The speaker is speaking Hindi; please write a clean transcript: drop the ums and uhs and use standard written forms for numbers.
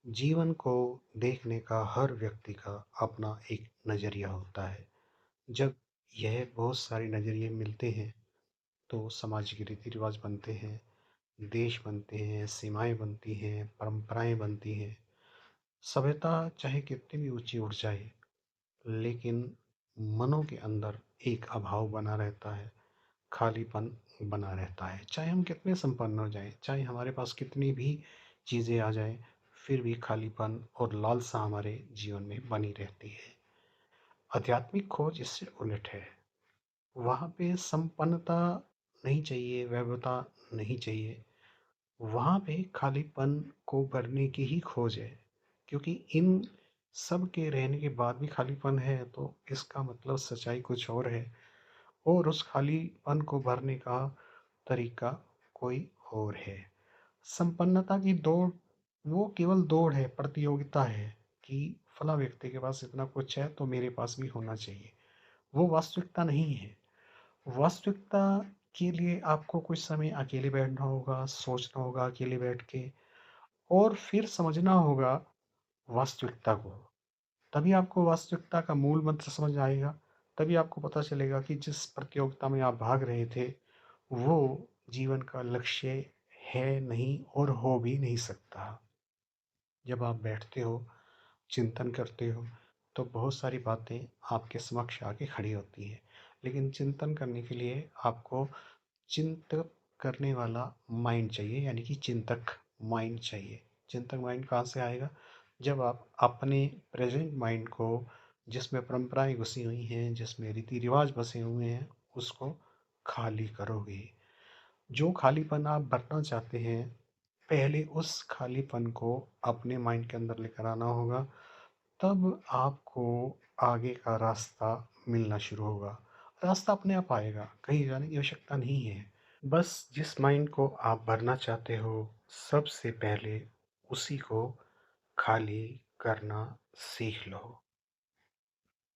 जीवन को देखने का हर व्यक्ति का अपना एक नज़रिया होता है। जब यह बहुत सारे नज़रिए मिलते हैं तो सामाजिक रीति-रिवाज बनते हैं, देश बनते हैं, सीमाएँ बनती हैं, परंपराएँ बनती हैं। सभ्यता चाहे कितनी भी ऊँची उठ जाए, लेकिन मनों के अंदर एक अभाव बना रहता है, खालीपन बना रहता है। चाहे हम कितने संपन्न हो जाएँ, चाहे हमारे पास कितनी भी चीज़ें आ जाएँ, फिर भी खालीपन और लालसा हमारे जीवन में बनी रहती है। आध्यात्मिक खोज इससे उलट है। वहाँ पे संपन्नता नहीं चाहिए, वैभवता नहीं चाहिए। वहाँ पे खालीपन को भरने की ही खोज है। क्योंकि इन सब के रहने के बाद भी खालीपन है तो इसका मतलब सच्चाई कुछ और है और उस खालीपन को भरने का तरीका कोई और है। संपन्नता की दौड़ वो केवल दौड़ है, प्रतियोगिता है कि फला व्यक्ति के पास इतना कुछ है तो मेरे पास भी होना चाहिए। वो वास्तविकता नहीं है। वास्तविकता के लिए आपको कुछ समय अकेले बैठना होगा, सोचना होगा अकेले बैठ के और फिर समझना होगा वास्तविकता को। तभी आपको वास्तविकता का मूल मंत्र समझ आएगा। तभी आपको पता चलेगा कि जिस प्रतियोगिता में आप भाग रहे थे, वो जीवन का लक्ष्य है नहीं और हो भी नहीं सकता। जब आप बैठते हो, चिंतन करते हो, तो बहुत सारी बातें आपके समक्ष आके खड़ी होती हैं। लेकिन चिंतन करने के लिए आपको चिंतन करने वाला माइंड चाहिए, यानी कि चिंतक माइंड चाहिए। चिंतक माइंड कहाँ से आएगा? जब आप अपने प्रेजेंट माइंड को, जिसमें परंपराएं घुसी हुई हैं, जिसमें रीति रिवाज बसे हुए हैं, उसको खाली करोगे। जो खालीपन आप भरना चाहते हैं, पहले उस खालीपन को अपने माइंड के अंदर लेकर आना होगा। तब आपको आगे का रास्ता मिलना शुरू होगा। रास्ता अपने आप आएगा, कहीं जाने की आवश्यकता नहीं है। बस जिस माइंड को आप भरना चाहते हो, सबसे पहले उसी को खाली करना सीख लो।